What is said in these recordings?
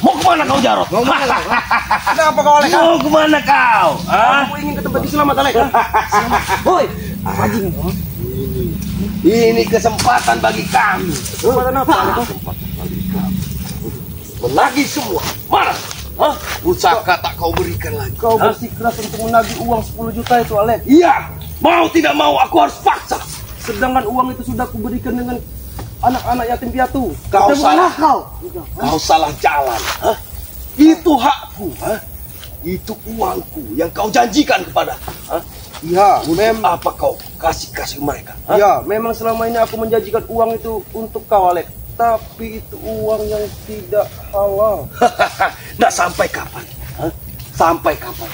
Mau kemana kau, Jarot? Mau kemana? Kenapa kau, Alek? Mau kemana kau? Aku ingin ke tempat selamat, Alek. Woi, anjing. Ini kesempatan bagi kami. Kesempatan apa, Alek? Kesempatan bagi kami. Menagih semua. Mana? Hah? Pusaka tak kau berikan lagi. Kau bersikeras untuk menagih uang 10 juta itu, Alek. Iya. Mau tidak mau aku harus paksa. Sedangkan uang itu sudah kuberikan dengan anak-anak yatim piatu. Kau salah. Kau Salah jalan. Hah? Itu hakku. Hah? Itu uangku yang kau janjikan kepadaku. Hah? Iya, Untuk apa kau kasih mereka? Hah? Ya, memang selama ini aku menjanjikan uang itu untuk kau, Alek. Tapi itu uang yang tidak halal. Nah, sampai kapan? Hah? Sampai kapan?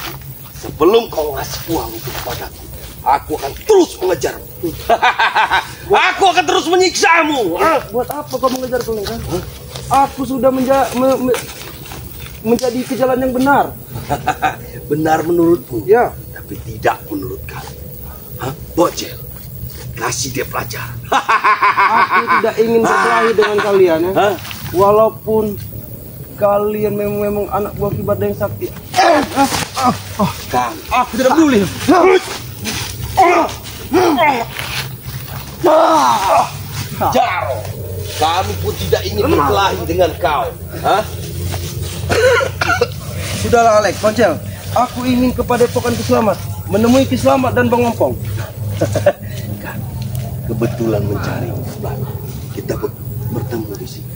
Sebelum kau ngasih uang itu kepadaku, aku akan terus mengejarmu. Aku akan terus menyiksamu. Buat apa kau mengejarku, Alek? Aku sudah menjadi ke jalan yang benar. Benar menurutmu? Ya. Tapi tidak menurut kami. Hah? Bocil, kasih dia pelajaran. Aku tidak ingin berkelahi dengan kalian, ya. Hah? Walaupun kalian memang anak buah Kibada yang sakti. Aku tidak peduli. Jaro, kami pun tidak ingin berkelahi dengan kau. Hah? Sudahlah, Alek, Poncel. Aku ingin ke Padepokan Kiselamat, menemui Kiselamat dan Bang Ompong. Kebetulan mencari kita bertemu di sini.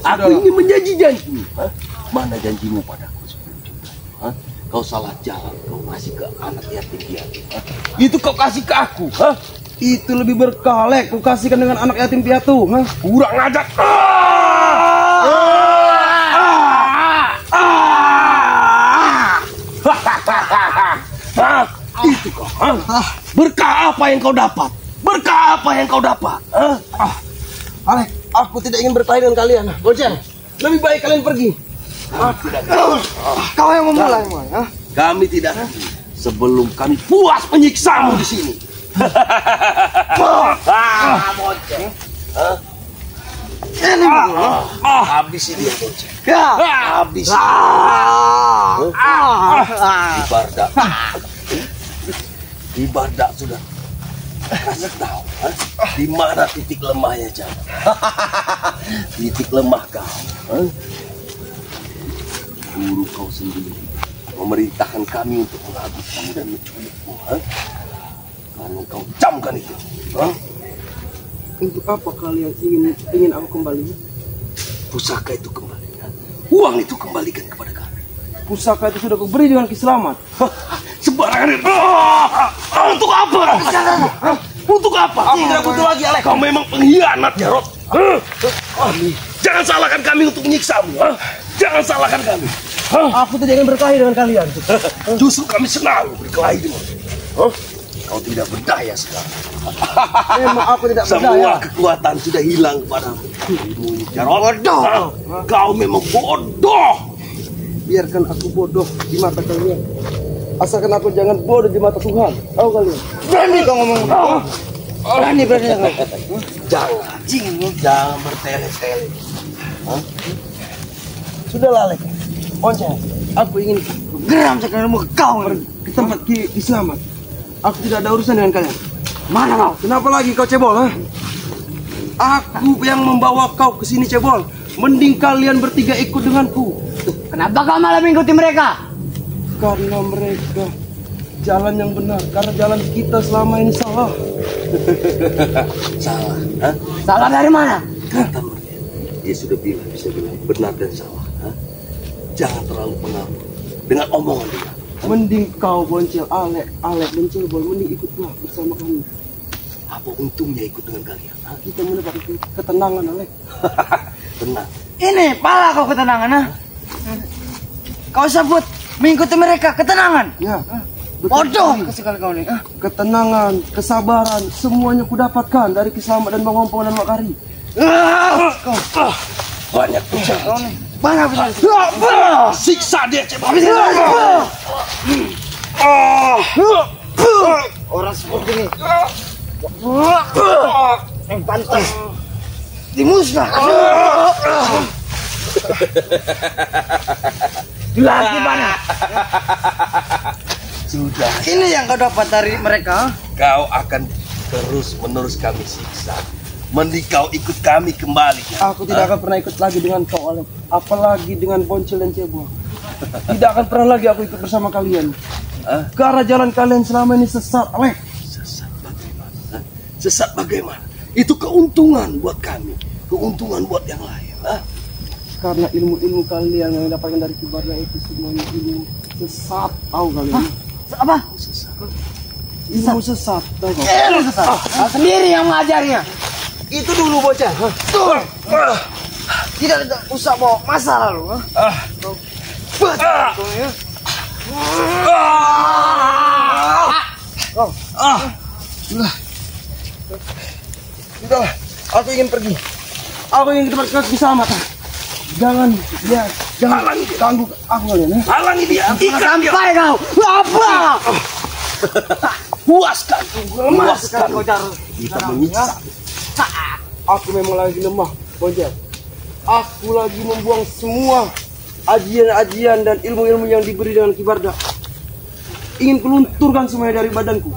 Aku ingin menjanji-janji. Mana janjimu padaku 10 juta? Hah? Kau salah jalan, kau kasih ke anak yatim piatu. Itu kau kasih ke aku. Hah? Itu lebih berkah, Alek. Ku kasihkan dengan anak yatim piatu. Kurang ajar. Itu kau. Berkah apa yang kau dapat? Berkah apa yang kau dapat? Alek, aku tidak ingin berkelahi dengan kalian. Poncel, lebih baik kalian pergi. Kau yang memulai. Kami tidak sebelum kami puas menyiksamu di sini. Bocah. Ini Habis ini ya, Bocah. Habis. Di Bardak sudah kasih tahu di mana titik lemahnya Jam. Titik lemah kau. Guru kau sendiri memerintahkan kami untuk menghabiskanmu dan menculikmu. Kalau kau camkan itu. Untuk apa kalian ingin aku kembali? Pusaka itu kembali. Uang itu kembalikan kepada kami. Pusaka itu sudah kuberi dengan Kiselamat. Sembarangan. Untuk apa? Untuk apa? Aku tidak butuh lagi, Alek. Kau memang pengkhianat, Jarot. Jangan salahkan kami untuk menyiksamu. Jangan salahkan kami. Aku tidak ingin berkelahi dengan kalian. Justru kami senang berkelahi denganmu. Kau tidak berdaya sekarang. Memang aku tidak Semua berdaya. kekuatan sudah hilang padamu. Jarot. Bodoh. Kau memang bodoh. Biarkan aku bodoh di mata kalian. Asalkan aku jangan bodoh di mata Tuhan. Tahu kalian? Berani kau ngomong. Berani kau. Jangan bertele-tele. Sudahlah, Alek. Poncel, aku ingin geram sekarang kau ke tempat Kiselamat. Aku tidak ada urusan dengan kalian. Mana kau? Kenapa lagi kau cebol? Aku yang membawa kau ke sini, cebol. Mending kalian bertiga ikut denganku. Kenapa kau malah mengikuti mereka? Karena mereka jalan yang benar. Karena jalan kita selama ini salah. Salah. Salah dari mana? Kata mereka. Dia sudah bisa bilang benar dan salah. Jangan terlalu pengaruh dengan omongan dia. Mending kau, Boncel, Alek dan Cebol, mending ikutlah bersama kami. Apa untungnya ikut dengan kalian? Kita mendapat ketenangan, Alek. Tenang. Ini pala kau ketenangan, Kau sebut mengikuti mereka ketenangan. Ya. Bodoh sekali kau nih. Ketenangan, kesabaran, semuanya kudapatkan dari Kiselamat dan Bang Ompong dan Makari. Banyak bicara. Banyak bicara. Siksa dia, Cebol. Orang seperti ini yang pantas dimusnahkan. Lagi banyak. Sudah, Ini yang kau dapat dari mereka. kau akan terus menerus kami siksa. Mending kau ikut kami kembali. Aku tidak akan pernah ikut lagi dengan kau, Alek. Apalagi dengan Boncel dan Cebol. Tidak akan pernah lagi aku ikut bersama kalian. Karena jalan kalian selama ini sesat, Alek. Sesat bagaimana? Sesat bagaimana? Itu keuntungan buat kami, keuntungan buat yang lain. Karena ilmu-ilmu kalian yang dapatkan dari Kibarda itu semuanya ilmu sesat, tahu kalian? Apa? Sesat. Ilmu sesat, tahu kau? Ilmu sesat. Kau sendiri yang mengajarnya. Itu dulu bocah. Tidak usah bawa masa lalu. Sudahlah, aku ingin pergi. Aku ingin ke tempat kelas bersama. Jangan ganggu aku kalian. Halangi dia, ikat dia. Sampai kau. Apa? Puaskan, puaskan. Kau cari. Kita menyiksa. Aku memang lagi lemah, Bocah. Aku lagi membuang semua ajian-ajian dan ilmu-ilmu yang diberi dengan Kibarda. Ingin kulunturkan semuanya dari badanku.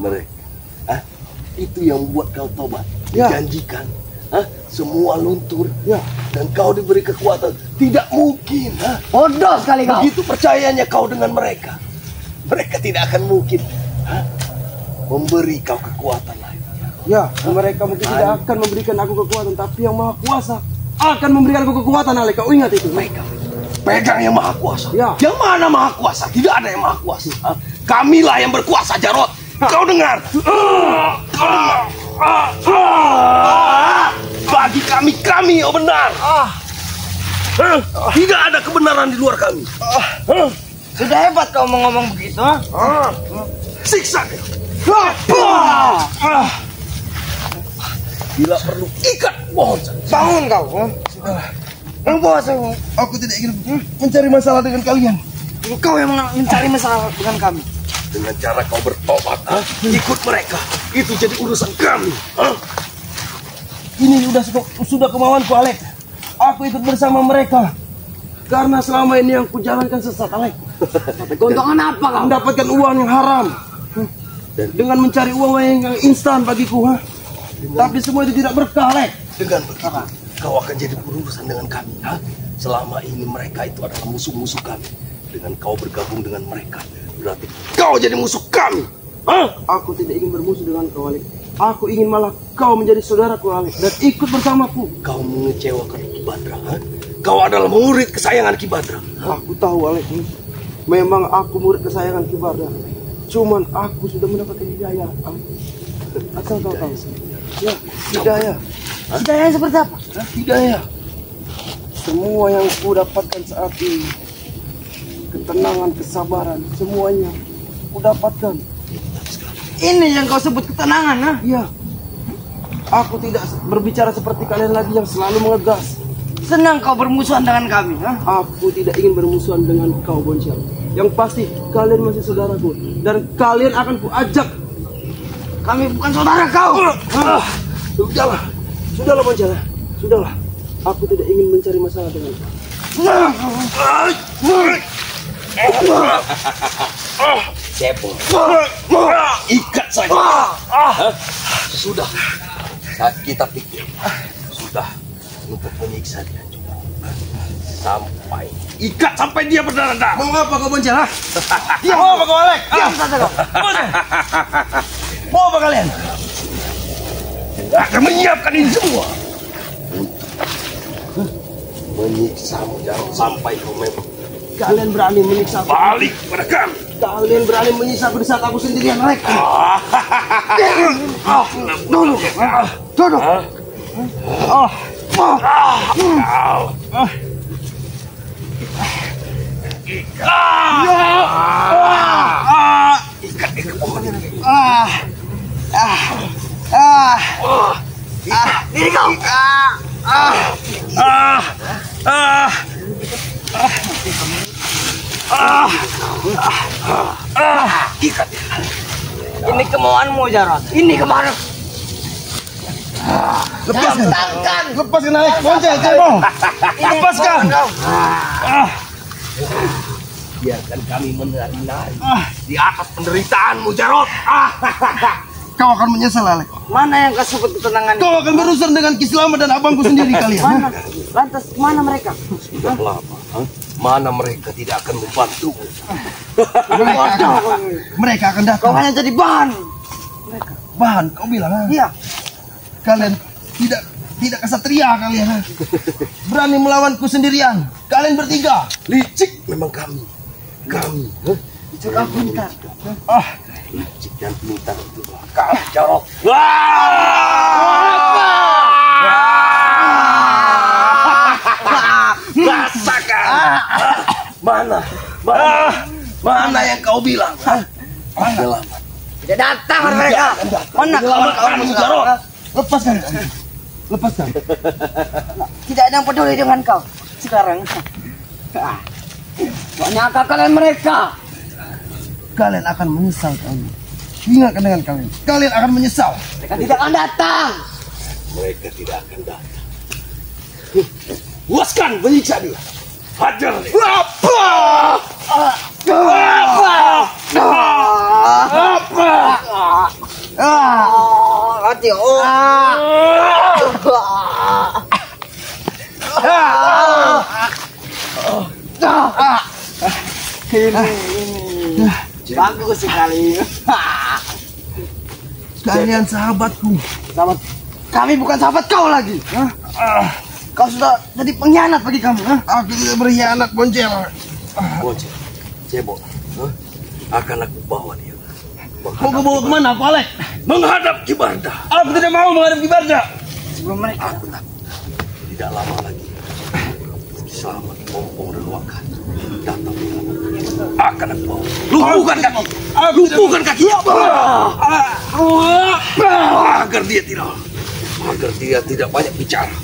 Mereka, itu yang membuat kau tobat. Ya. Dijanjikan, semua luntur. Ya. Dan kau diberi kekuatan. Tidak mungkin. Bodoh sekali kau. Begitu percayanya kau dengan mereka. Mereka tidak akan mungkin memberi kau kekuatan lain. Ya, mereka mungkin tidak akan memberikan aku kekuatan, tapi yang Maha Kuasa akan memberikan aku kekuatan, Alek. Kau ingat itu? Pegang yang Maha Kuasa. Ya. Yang mana Maha Kuasa? Tidak ada yang Maha Kuasa. Kamilah yang berkuasa, Jarot. Kau dengar? Bagi kami oh benar. Tidak ada kebenaran di luar kami. Sudah hebat kau mau ngomong begitu. Siksa dia. Bila perlu ikat pohon. Bangun kau. Membawa saya. Aku tidak ingin mencari masalah dengan kalian. Kau yang mencari masalah dengan kami. Dengan cara kau bertobat, ikut mereka. Itu jadi urusan kami. Ini sudah kemauanku, Alek. Aku ikut bersama mereka. Karena selama ini yang kujalankan sesat, Alek. Keuntungan apa kau? Mendapatkan uang yang haram. Dengan mencari uang yang instan bagiku, Tapi semua itu tidak berkah, Alek. Dengan begitu, kau akan jadi berurusan dengan kami. Selama ini mereka itu adalah musuh-musuh kami. Dengan kau bergabung dengan mereka, berarti kau jadi musuh kami. Aku tidak ingin bermusuh dengan kau, Alek. Aku ingin malah kau menjadi saudaraku, Alek, dan ikut bersamaku. Kau mengecewakan Kibadra. Kau adalah murid kesayangan Kibadra. Aku tahu, Alek. Memang aku murid kesayangan Kibarda. Cuman aku sudah mendapatkan hidayah, Alek. Asal kau tahu. Ya, hidayah. Hidayah seperti apa? Hidayah. Semua yang ku dapatkan saat ini, ketenangan, kesabaran, semuanya ku dapatkan. Ini yang kau sebut ketenangan, Iya. Aku tidak berbicara seperti kalian lagi yang selalu mengegas. Senang kau bermusuhan dengan kami, Aku tidak ingin bermusuhan dengan kau, Boncel. Yang pasti kalian masih saudaraku dan kalian akan ku ajak. Kami bukan saudara kau. Sudahlah, Boncel. Sudahlah. Aku tidak ingin mencari masalah dengan kau. Cepol. Ikat saja. Sudah. Kita pikir sudah untuk menyiksa dia juga. Sampai ikat sampai dia berdarah-darah. Mau apa kau, Boncel? Mau apa kau, Alek? Diam saja kau. Mau apa kalian? Akan menyiapkan ini semua. Menyiksamu jangan sampai kau memang Kalian berani menyiksa aku. balik pada kami. Kalian berani menyiksa aku di saat aku sendirian, Alek. Duduk. Duduk. Ikat dia ke pohon ini. Ini kau. Ikat dia. Ini kemauanmu, Jarot. Ini kemana? Lepaskan naik Boncel, cebol. Lepaskan. Biarkan kami menari-nari di atas penderitaanmu, Jarot. Kau akan menyesal, Alek. Mana yang kau sebut ketenangan? Kau akan berurusan dengan Kislama dan abangku sendiri kalian. Mana? Lantas mana mereka? Sudah lama. Mana mereka tidak akan membantumu. Mereka akan Kau datang. hanya jadi bahan. Bahan, kau bilang. Iya. Kalian tidak kesatria kalian. Berani melawanku sendirian. Kalian bertiga. Licik memang kami. Juga pintar. Licik dan pintar itulah kau, Jarot. Rasakan. Mana yang kau bilang? Selamat. Tidak datang mereka. Mana kawan-kawan Jarot? Lepaskan. Lepaskan. Tidak ada yang peduli dengan kau sekarang. Banyak kalian mereka. Kalian akan menyesal kalian. Ingatkan dengan kalian. Kalian akan menyesal. Mereka tidak akan datang. Mereka tidak akan datang. Puaskan, menyiksa dia. Hajar dia. Hati. Bagus sekali. Kalian sahabatku. Sahabat, kami bukan sahabat kau lagi. Kau sudah jadi pengkhianat bagi kami. Aku tidak berkhianat, Boncel. Bocil, cebol. Akan aku bawa dia. Mau kau bawa kemana aku, Alek? Menghadap Kibarda. Aku tidak mau menghadapi Barda. Sebelum mereka. Aku takut. Tidak lama lagi. Selamat Pompong Reluakan. Datang akan aku bawa. Lumpuhkan kaki. Lumpuhkan kaki. Agar dia tidak banyak bicara.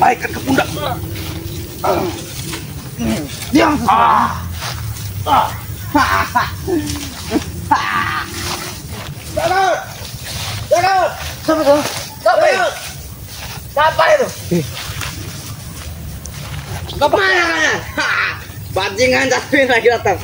Naikkan ke pundak. Diam. Jangan. Siapa itu? Siapa itu? Kemana kalian? Bajingan tapi lagi datang.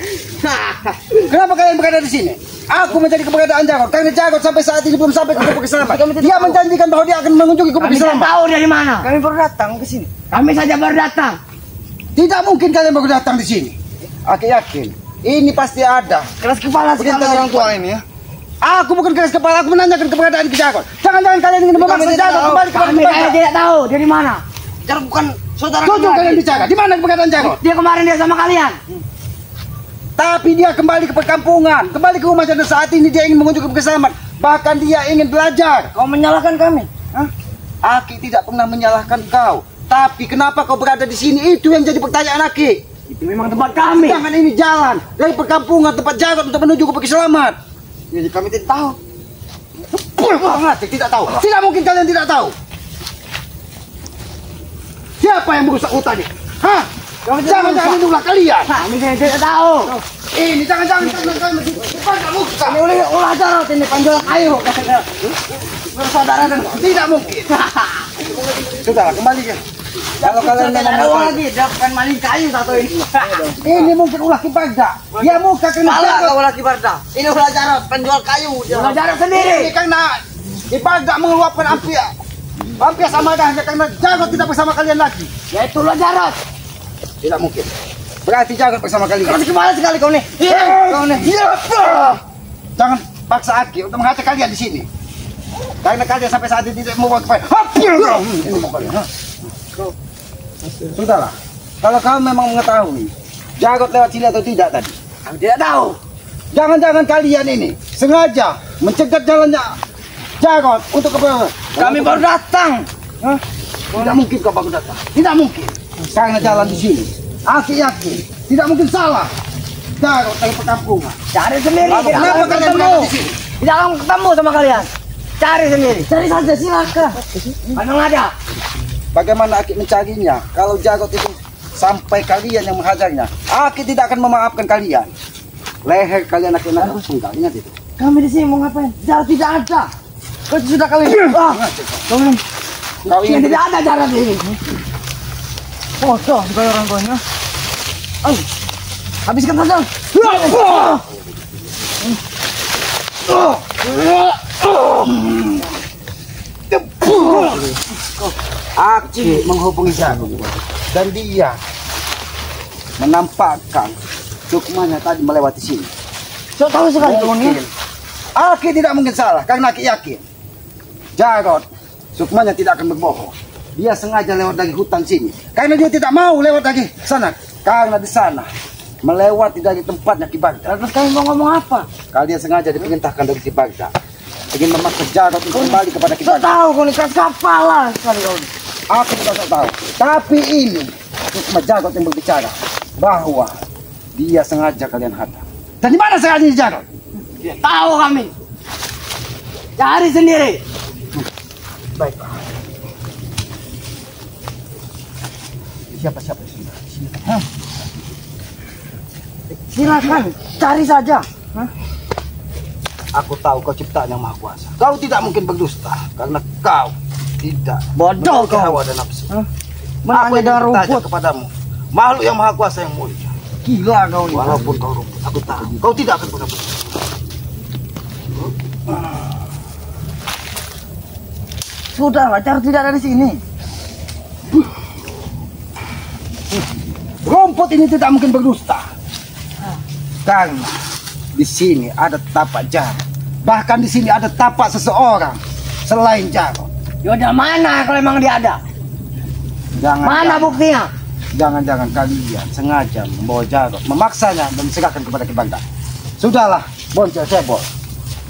Kenapa kalian berada di sini? Aku mencari keberadaan Jarot. Karena Jarot sampai saat ini belum sampai ke Gubuk Selamat. Dia menjanjikan bahwa dia akan mengunjungi Gubuk Kami tidak Selamat. tahu dari mana. Kami baru datang ke sini. Kami saja baru datang. Tidak mungkin kalian baru datang di sini. Aku yakin. Ini pasti ada. Keras kepala sekali. Perintah orang tua ini ya. Aku bukan keras kepala. Aku menanyakan keberadaan Jarot. Jangan-jangan kalian ingin memaksa Jarot kembali kepada Kami Barda. tidak tahu dari mana. Jarot bukan saudara Jujur kalian bicara. Di mana keberadaan Jarot? Dia kemarin dia sama kalian. Tapi dia kembali ke perkampungan, kembali ke rumah dan saat ini dia ingin mengunjungi Gubuk Selamat. Bahkan dia ingin belajar. Kau menyalahkan kami. Aki tidak pernah menyalahkan kau. Tapi kenapa kau berada di sini? Itu yang jadi pertanyaan Aki. Itu memang tempat kami. Jangan ini jalan dari perkampungan tempat Jarot untuk menuju Gubuk Selamat. Jadi kami tidak tahu. Banget, tidak tahu. Tidak mungkin kalian tidak tahu. Siapa yang merusak hutan ini? Hah? Jangan-jangan itulah kalian. Kami tidak tahu. Ini jangan-jangan kalian depan kamu. Kami ulah Jarot ini penjual kayu. Bersaudara dan Tidak mungkin. Sudahlah, kembalikan. Kalau kalian tidak memang ada uang mau- lagi. Dia bukan maling kayu satu ini. ini mungkin ulah Kibarda. Dia muka kena Salah Jarot. kau lagi Barda. Ini ulah Jarot penjual kayu. Ulah Jarot sendiri. Ini karena Kibarda mengeluapkan ampia sama dahnya karena Jarot tidak bersama kalian lagi. Ya itulah Jarot. Tidak mungkin. Berarti Jarot bersama kalian. Keras kepala sekali kau nih. Kau nih. Jangan paksa Aki untuk menghajar kalian di sini. Karena kalian sampai saat ini tidak mau bawa kepala. Ini mau kalian. Sudahlah. Kalau kamu memang mengetahui Jarot lewat sini atau tidak tadi, Kami tidak tahu. jangan-jangan kalian ini sengaja mencegat jalannya Jarot untuk ke Kami baru datang. Hah? Tidak mungkin kau baru datang. Tidak mungkin. Karena jalan di sini. Aku yakin. Tidak mungkin salah. Jarot dari perkampungan. Cari sendiri. Lalu Tidak kenapa akan kalian ketemu. berada di sini? Tidak akan ketemu sama kalian. Cari sendiri. Cari saja silakan. Memang ada. Bagaimana Aki mencarinya? Kalau Jarot itu sampai kalian yang menghajarnya, Aki tidak akan memaafkan kalian. Leher kalian akan penggal. Ingat itu. Kami di sini mau ngapain? Jarot tidak ada. Kau sudah kali. Kau ingin tidak ada cara ini. Bodoh kau orang kau. Ayo, habiskan saja. Aku menghubungi Jago dan dia menampakkan Sukmanya tadi melewati sini. So tahu sekali Mungkin Aki tidak mungkin salah karena Aki yakin Jarod Sukmanya tidak akan berbohong. Dia sengaja lewat dari hutan sini karena dia tidak mau lewat dari sana, karena di sana melewati dari tempatnya Ki Bagda. Terus kalian mau ngomong apa? Kalian sengaja diperintahkan dari Ki Bagda ingin memaksa Jarod untuk kembali kepada Ki So Bagda. tahu kau ni keras kepala sekali kau. Aku tidak tahu, tapi ini Sukma Jarod yang berbicara bahwa dia sengaja kalian hadap. Dan di mana sengaja Jarod? Tahu kami. Cari sendiri. Baik, Pak. Siapa-siapa di sini? Silakan, cari saja. Aku tahu kau ciptaan yang maha kuasa. Kau tidak mungkin berdusta karena kau tidak Bodoh memiliki kau. hawa dan nafsu. Mana Aku ada ingin bertanya rumput? kepadamu, makhluk yang maha kuasa yang mulia. Gila kau ni. Walaupun kau rumput, aku tahu kau tidak akan pernah berdusta. Sudahlah, cari tidak ada di sini. Rumput ini tidak mungkin berdusta. Karena di sini ada tapak Jarod. Bahkan di sini ada tapak seseorang selain Jarod. Yaudah mana kalau memang dia ada? Mana buktinya? Jangan-jangan kalian sengaja membawa Jarod, memaksanya dan diserahkan kepada Ki Bagda. Sudahlah, Boncel Cebol.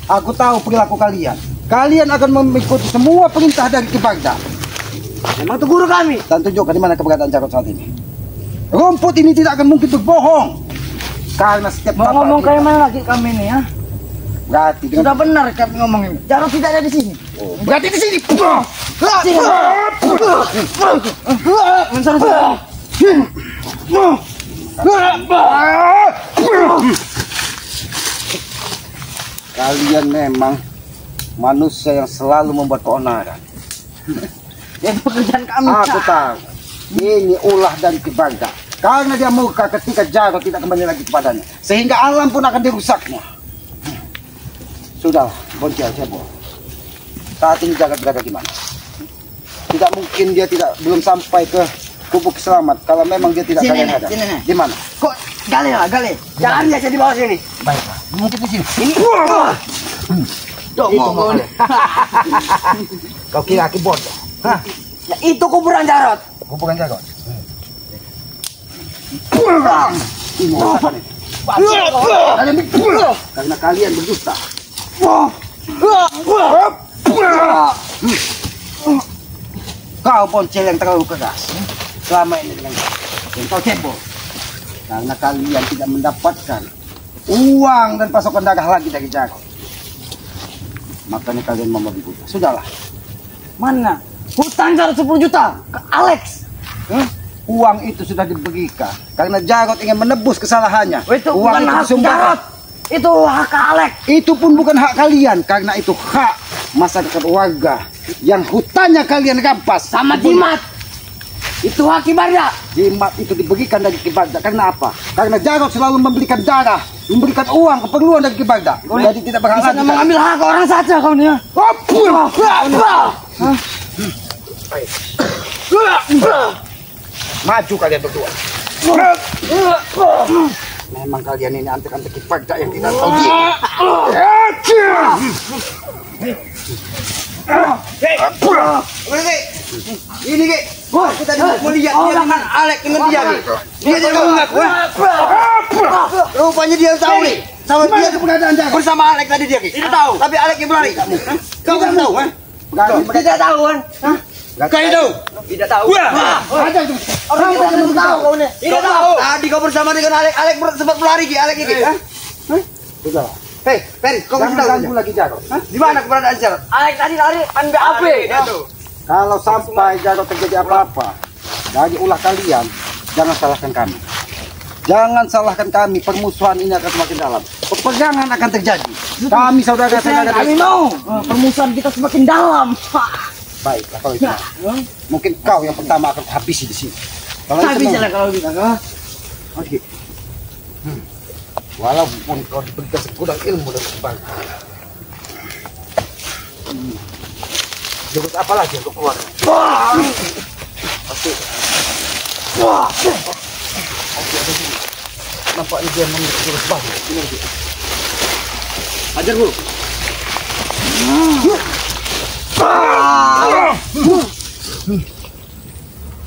Aku tahu perilaku kalian. Kalian akan mengikuti semua perintah dari Ki Bagda. Memang itu guru kami. Dan tunjukkan di mana keberadaan Jarod saat ini. Rumput ini tidak akan mungkin berbohong. Karena setiap Mau ngomong kayak mana lagi kami ini ya? berarti dengan Sudah benar kami ngomong ini. Jarod tidak ada di sini. berarti di sini. Kalian memang manusia yang selalu membuat keonaran. Itu pekerjaan kami. Aku tahu. Ini ulah dari Ki Bagda. Karena dia murka ketika Jarod tidak kembali lagi kepadanya. Sehingga alam pun akan dirusaknya. Sudah, Boncel Cebol. Saat ini Jarod berada di mana? Tidak mungkin dia belum sampai ke Kubu Selamat. Kalau memang dia tidak Sini, kalian nih, ada. sini, nih. Di mana? Kok gali lah, gali. Jangan dia jadi bawah sini. Baiklah. Mungkin di sini. Ini. Dong ngomong. Kau kira aku bodoh? Hah? Ya, itu kuburan Jarod. Kuburan Jarod. Ini rasakan ini. Karena kalian berdusta. Kau Boncel yang terlalu keras. Selama ini dengan kau Cebol. Karena kalian tidak mendapatkan uang dan pasokan darah lagi dari Jarod. Makanya kalian mau berbuta. Sudahlah. Mana? Hutang Jarod 10 juta ke Alex. Uang itu sudah diberikan karena Jarod ingin menebus kesalahannya. Itu uang bukan itu hak disumbangkan. Jarod. Itu hak Alex. Itu pun bukan hak kalian karena itu hak masyarakat warga yang hutannya kalian rampas. Sama Jimat. Itu hak Ki Bagda. Jimat itu diberikan dari Ki Bagda karena apa? Karena Jarod selalu memberikan darah, memberikan uang keperluan dari Ki Bagda. Jadi tidak berhak Bisa lagi. mengambil hak orang saja kau nih ya. Maju kalian berdua. Memang kalian ini antek-antek Ki Bagda yang tidak tahu diri. Ini Ki, aku tadi mau lihat dia dengan Alek dengan dia Ki. Dia jadi mengaku. Rupanya dia tahu nih. Sama Di mana dia keberadaan Jarod? bersama Alek tadi dia Ki. Tidak tahu. Tapi Alek yang berlari. Kau kan tahu kan? Tidak tahu kan? Kau tahu? Tidak tahu. Ada itu. Orang kita belum tahu kau nih. Tidak tahu. Tadi kau bersama dengan Alek. Alek sempat berlari Ki. Alek Ki. Sudah. Hei, Ferry, kau kasih Jangan tahu ganggu saja. lagi Jarod. Di mana keberadaan Jarod? Alex tadi lari ambil HP. Kalau sampai Jarod terjadi apa-apa dari ulah kalian, jangan salahkan kami. Jangan salahkan kami, permusuhan ini akan semakin dalam. pepegangan akan terjadi. Kami saudara-saudara. Kami mau. Permusuhan kita semakin dalam. Baiklah kalau itu. Mungkin kau yang pertama akan habisi di sini. Kalau Tapi itu jalan kalau kita. oke. Walaupun kau diberikan segudang ilmu dan sebagainya. Jurus apa lagi untuk keluar? Oke. Nampaknya dia memiliki jurus baru. Ini dia. Ajar guru.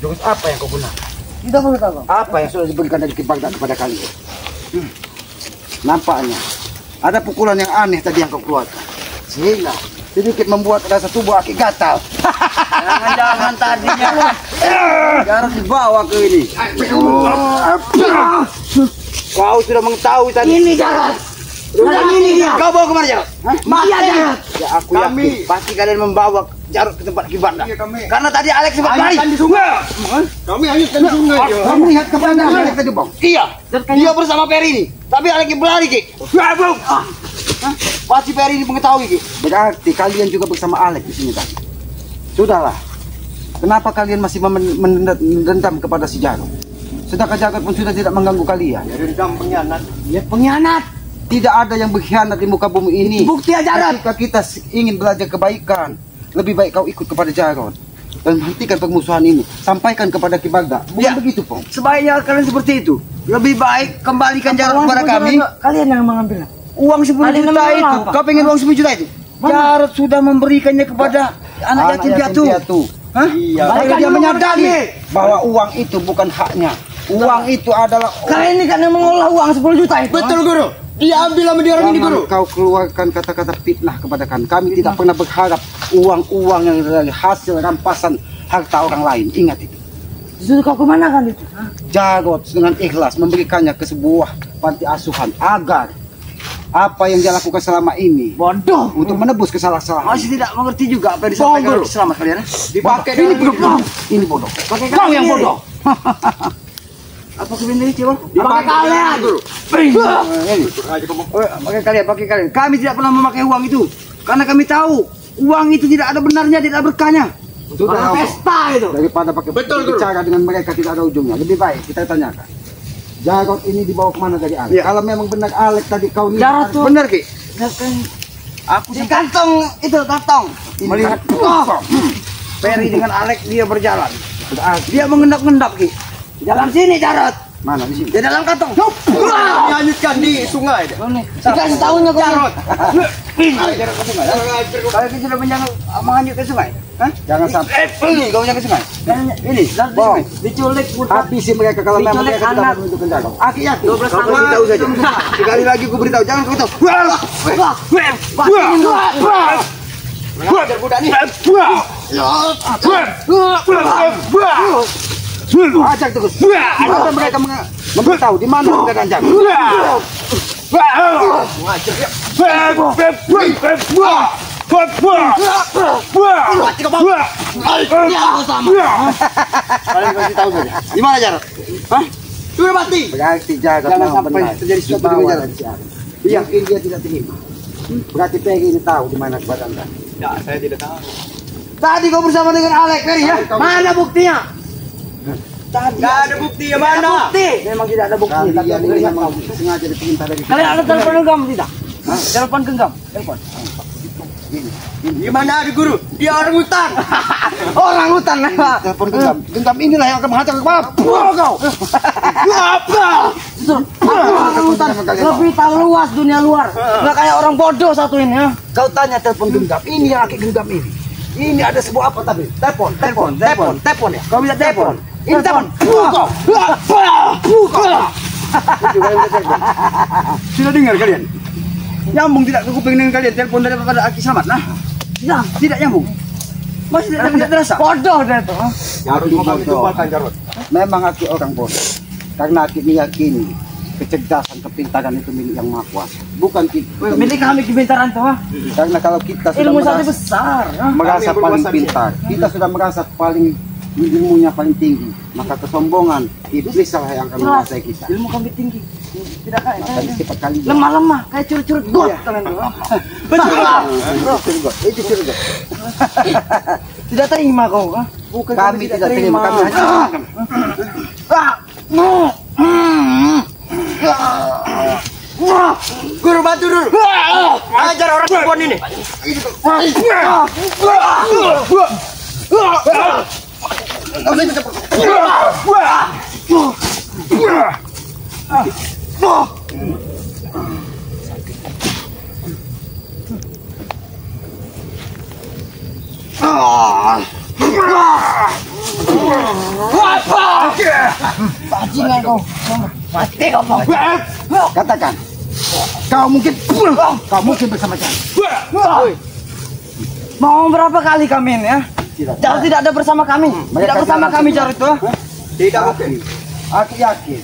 Jurus apa yang kau gunakan? Tidak boleh tahu. Apa yang sudah diberikan dari Kibagda kepada kalian? Nampaknya ada pukulan yang aneh tadi yang kau keluarkan, sehingga sedikit membuat rasa tubuh Aki gatal. Jangan-jangan tadinya Harus dibawa ke ini. Kau sudah mengetahui tadi. ini jalan. Jalan ini dia. Kau bawa kemana Jarot? Iya jalan. Ya aku yakin pasti kalian membawa Jarot ke tempat Kibagda. Iya, kami. Karena tadi Alex sempat lari. Hanyutkan di sungai. Kami hanyutkan di sungai. Kamu lihat kemana Alex tadi bang? Iya, dia bersama Peri ini. Tapi Alex berlari, Ki. Pasti Peri ini mengetahui, Ki. Berarti kalian juga bersama Alex di sini tadi. Sudahlah. Kenapa kalian masih mendendam kepada si Jarot? Sedangkan Jarot pun sudah tidak mengganggu kalian. Dendam pengkhianat. Ya pengkhianat. Tidak ada yang berkhianat di muka bumi ini. Bukti ya Jarot. Ketika kita ingin belajar kebaikan, lebih baik kau ikut kepada Jarot dan hentikan permusuhan ini. Sampaikan kepada Kibagda. Bukan Ya. begitu, Pong? Sebaiknya kalian seperti itu. Lebih baik kembalikan Jarot kepada kami. Kalian yang mengambil. Uang 10 Kalian juta yang itu. apa? Kau pengen uang 10 juta itu? Jarot sudah memberikannya kepada anak yatim piatu. Hah? Iya. Baiklah dia menyadari bahwa uang itu bukan haknya. Uang itu adalah Kalian ini kan yang mengolah uang 10 juta itu. Betul guru. Diambil sama dia orang ini guru. Jangan kau keluarkan kata-kata fitnah kepada kami. Kami tidak pernah berharap uang-uang yang dari hasil rampasan harta orang lain. Ingat itu. Justru kau kemana kan itu? Jarot dengan ikhlas memberikannya ke sebuah panti asuhan agar apa yang dia lakukan selama ini Bodoh. untuk menebus kesalahan. Masih tidak mengerti juga apa yang disampaikan Bodoh. oleh selamat kalian. Dipakai Ini dengan bodoh. Ini bodoh. Kau yang bodoh. Apa kalian dari Cewek? Pakai kalian. Ini. Pakai kalian. Kami tidak pernah memakai uang itu karena kami tahu uang itu tidak ada benarnya, tidak ada berkahnya. Orang pesta itu. Daripada pakai Betul, Guru. bicara dengan mereka tidak ada ujungnya. Lebih baik kita tanyakan. Jarot ini dibawa kemana dari Alex? Ya. Kalau memang benar Alex tadi kau nih. Jarot tuh- Benar Ki? Aku di kantong itu kantong. Melihat Peri dengan Alex dia berjalan. Berarti Dia mengendap-endap Ki. Jalan sini Jarot. mana di sini? Di dalam kantong. Dihanyutkan di sungai. Dikasih tahunya kau. Jarot. Kalau kita sudah menghanyut ke sungai. Hah? Jangan sampai Ini kau ke sungai. Ini, Bong. diculik habisi mereka kalau memang Diculik mereka tidak anak. menunjukkan Jarot. Aki yakin. 12 Kau kasih tahu saja. Sekali lagi ku beritahu, jangan kau tahu. Ajar budak nih. Ajak terus. Ada mereka memberitahu di mana mereka dan Jarot. Kalian kasih tahu saja. Di mana Jarot? Hah? Sudah mati. Berarti Jarot Jangan memang sampai benar. terjadi sesuatu Dibawa dengan Jarot. dari si Alex. Mungkin dia tidak terima. Berarti Peggy ini tahu di mana keberadaan Jarot. Ya, saya tidak tahu. Tadi kau bersama dengan Alex Peri ya? Mana buktinya? Tadi. Enggak ada bukti ya Tidak ada mana? bukti. Memang tidak ada bukti. Tapi Kalian aku ini lihat. memang sengaja diperintah dari Kalian ada telepon genggam tidak? Telepon genggam. Telepon. Gimana ada guru? Dia orang hutan. Orang hutan lah. telepon genggam. Genggam inilah yang akan menghantar kepala. Buah kau. Orang hutan lebih tahu luas dunia luar. Nggak kayak orang bodoh satu ini ya. Kau tanya telepon genggam. Ini yang laki genggam ini. Ini ada sebuah apa tadi? Telepon. Ya. Kau bisa telepon. Ini telepon. Buah kau. Sudah dengar kalian? Nyambung tidak ke kuping dengan kalian telepon daripada Aki Slamet nah? Tidak nyambung. Masih tidak terasa. Bodoh dia tuh. Harus mau kami tumbalkan Jarot. Memang Aki orang bodoh. Karena Aki meyakini kecerdasan kepintaran itu milik yang maha kuasa. Bukan kita. Milik kami kepintaran tuh. Karena kalau kita sudah Ilmu saja merasa, besar. merasa Kami yang paling berkuasa pintar, kita sudah merasa paling ilmunya paling tinggi, maka kesombongan iblis salah yang akan menguasai kita. Ilmu kami tinggi. Tidak kayak Maka cepat kali. lemah-lemah kayak curut-curut got kalian tuh. Itu surga. Tidak terima kau, ah? Bukan kami tidak terima, kami hanya Guru bantu dulu. Ajar orang perempuan ini. Bajingan kau. Mati kau. katakan. Kau mungkin bersama Jarod. Mau berapa kali kami ini ya? Jarod tidak ada bersama kami. Tidak bersama kami Jarod itu. Tidak mungkin. Aku yakin.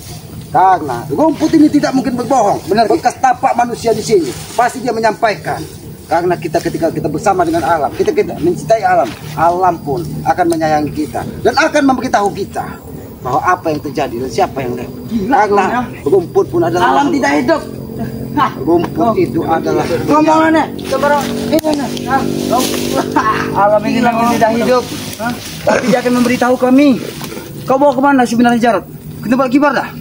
Karena rumput ini tidak mungkin berbohong. Benar, bekas tapak manusia di sini. Pasti dia menyampaikan. Karena ketika kita bersama dengan alam, kita mencintai alam, alam pun akan menyayangi kita dan akan memberitahu kita bahwa apa yang terjadi dan siapa yang lewat. Karena rumput pun adalah Alam tidak hidup. rumput itu adalah Ngomongannya sebarang ini nih. Alam ini yang tidak hidup. Tapi dia akan memberitahu kami. Kau bawa kemana sebenarnya Jarod? Ke tempat kibar dah?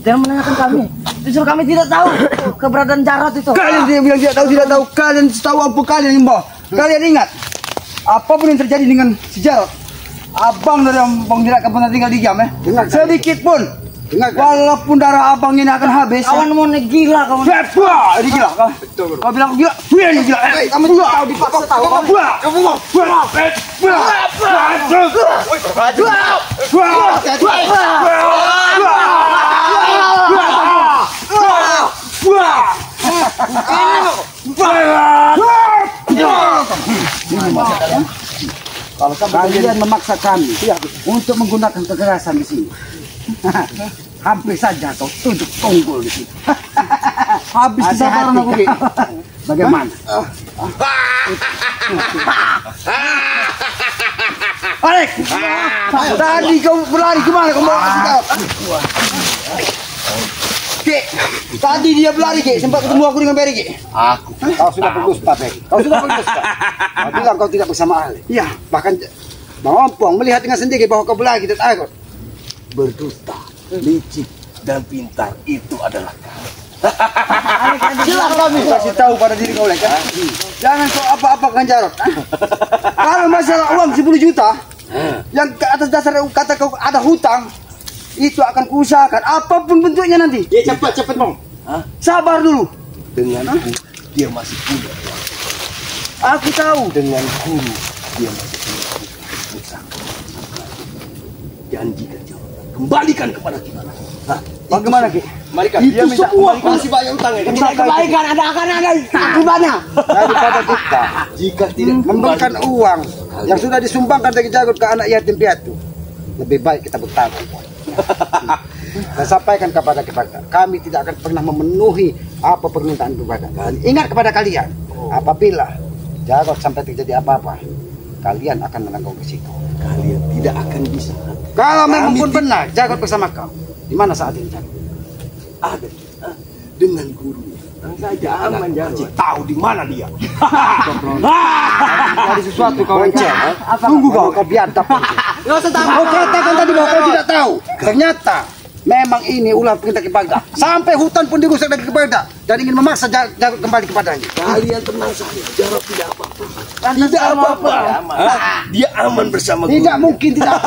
Jangan menanyakan kami. Justru kami tidak tahu keberadaan Jarod itu. Kalian dia bilang tidak tahu. Kalian tahu apa kalian yang bawa. Kalian ingat apapun yang terjadi dengan si Jarod, abang dari abang tidak akan pernah tinggal diam ya. Sedikit pun. Walaupun darah abang ini akan habis. Kawan mau gila kawan. Wah, ini gila kau. Kau bilang aku gila. Wih, ini gila. Kamu tahu dipaksa tahu. Kalau kalian memaksa kami untuk menggunakan kekerasan di sini, hampir saja kau tunjuk tunggul di sini. Habis kesabaran aku. Bagaimana? Alek, tadi kau berlari kemana? Kau mau kasih tahu? Ki, tadi dia berlari Ki, sempat ketemu aku dengan Peri Ki. Kau sudah berdusta Peri. Kau sudah berdusta. Kau bilang kau tidak bersama Ale. Iya. Bahkan Bang Ompong melihat dengan sendiri bahwa kau berlari dan aku Berdusta, licik, dan pintar itu adalah kau. jelas kami kasih tahu pada diri kau kan. Jangan kau apa-apakan Jarod. Kalau masalah uang 10 juta yang ke atas dasar kata kau ada hutang, itu akan kuusahakan apapun bentuknya nanti. Ya cepat Bang. Sabar dulu. Denganku, dia masih punya uang. Aku tahu. Dengan guru, dia masih punya pusaka. Janjikan jawaban, kembalikan kepada kita. Bagaimana Ki? Mari kan. Itu semua masih banyak utang ini. Tidak kebaikan akan ada akibatnya. Daripada kita jika tidak memberikan uang yang sudah disumbangkan dari Jarod ke anak yatim piatu, lebih baik kita bertanggung. Dan sampaikan kepada kita, kami tidak akan pernah memenuhi apa permintaan kepada kalian. Ingat kepada kalian, apabila Jarod sampai terjadi apa-apa, kalian akan menanggung risiko. kalian tidak akan bisa. Kalau memang pun benar Jarod bersama kau, di mana saat ini Jarod? Ada dengan guru. Saja aman Jarod. Tahu di mana dia. Ada sesuatu kau Encel. Tunggu kau biadab. Enggak usah tahu. Kau katakan tadi bahwa kau tidak tahu. Ternyata memang ini ulah perintah Kipagak. Sampai hutan pun dirusak dari Kipagak dan ingin memaksa Jarod kembali kepadanya. Kalian tenang saja. Jarod tidak apa-apa. Tidak apa-apa. Dia aman bersama Tidak guru. mungkin tidak.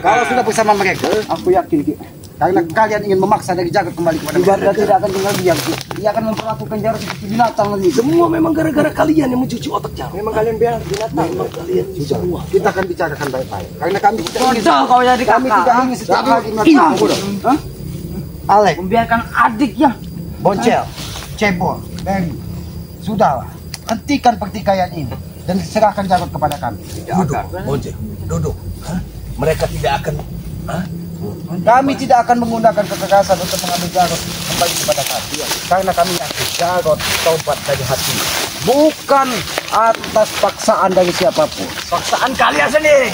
Kalau sudah bersama mereka, aku yakin Ki. Karena kalian ingin memaksa dari Jarod kembali kepada mereka. Tidak akan tinggal diam Ki. Dia akan memperlakukan Jarod seperti binatang lagi. Semua memang gara-gara kalian yang mencuci otak Jarod. Memang kalian biar binatang. Memang kalian semua. Kita akan bicarakan baik-baik. Karena kami tidak ingin. Bodoh kau jadi Kami tidak kakak. ingin setiap hari melakukan bodoh. Hah? Alek, Membiarkan adiknya. Boncel, Cebol, Berry, sudahlah. Hentikan pertikaian ini dan serahkan Jarod kepada kami. Duduk, Bonce. Duduk. Mereka tidak akan. Kami tidak akan menggunakan kekerasan untuk mengambil Jarod kembali kepada kami. Karena kami yakin Jarod taubat dari hati, bukan atas paksaan dari siapapun. Paksaan kalian sendiri.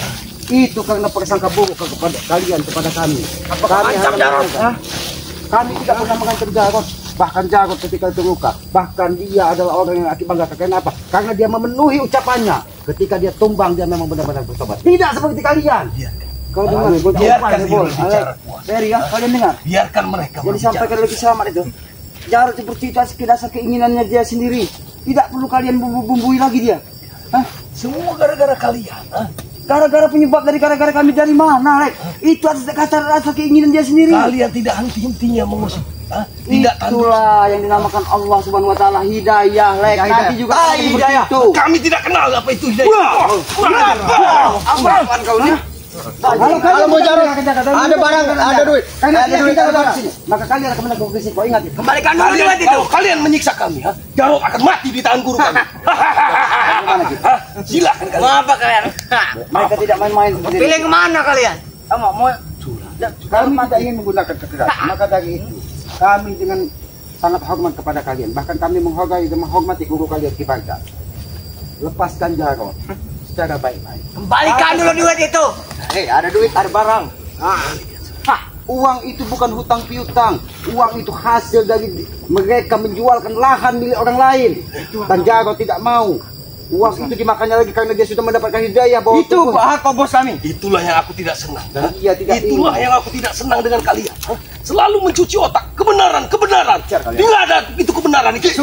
Itu karena prasangka buruk kepada kalian, kepada kami. Kami ancam Jarod? Kami tidak pernah mengancam Jarod. Bahkan Jarod ketika terluka, bahkan dia adalah orang yang aku banggakan. Kenapa? Karena dia memenuhi ucapannya. Ketika dia tumbang, dia memang benar-benar bertobat. Tidak seperti kalian. Kau dengar? Biarkan dia berbicara. Seri ya, kalian dengar? Biarkan mereka Jadi sampaikan lagi selamat itu. Jarod seperti itu sekedar keinginannya dia sendiri. Tidak perlu kalian bumbui lagi dia. Hah? Semua gara-gara kalian. Gara-gara penyebab gara-gara kami dari mana, Lek? Itu asal keinginan dia sendiri. Kalian tidak henti-hentinya mengusik. Tidak Itulah yang dinamakan Allah Subhanahu wa taala hidayah, Lek. Nanti juga hidayah. Kami tidak kenal apa itu hidayah. Apaan kau ni? Kalau mau Jarod, ada barang, ada duit. Ada duit di sini. Maka kalian akan menanggung risiko. Ingat ya. Kembalikan dulu duit itu. Kalian menyiksa kami, Jarod akan mati di tangan guru kami. Silakan kalian. Mau apa kalian? Mereka tidak main-main seperti ini. Pilih kemana kalian? Mau Kami tidak ingin menggunakan kekerasan. Maka dari itu, kami dengan sangat hormat kepada kalian. Bahkan kami menghargai dan menghormati guru kalian di Baghdad. Lepaskan Jarod secara baik-baik. Kembalikan dulu duit itu. Ada duit, ada barang. Uang itu bukan hutang piutang. Uang itu hasil dari mereka menjualkan lahan milik orang lain. Dan Jarod tidak mau. Uang itu dimakannya lagi karena dia sudah mendapatkan hidayah bahwa itu hak bos kami. Itulah yang aku tidak senang. Dan dia tidak Itulah yang aku tidak senang dengan kalian. Selalu mencuci otak kebenaran. Tidak ada itu kebenaran itu.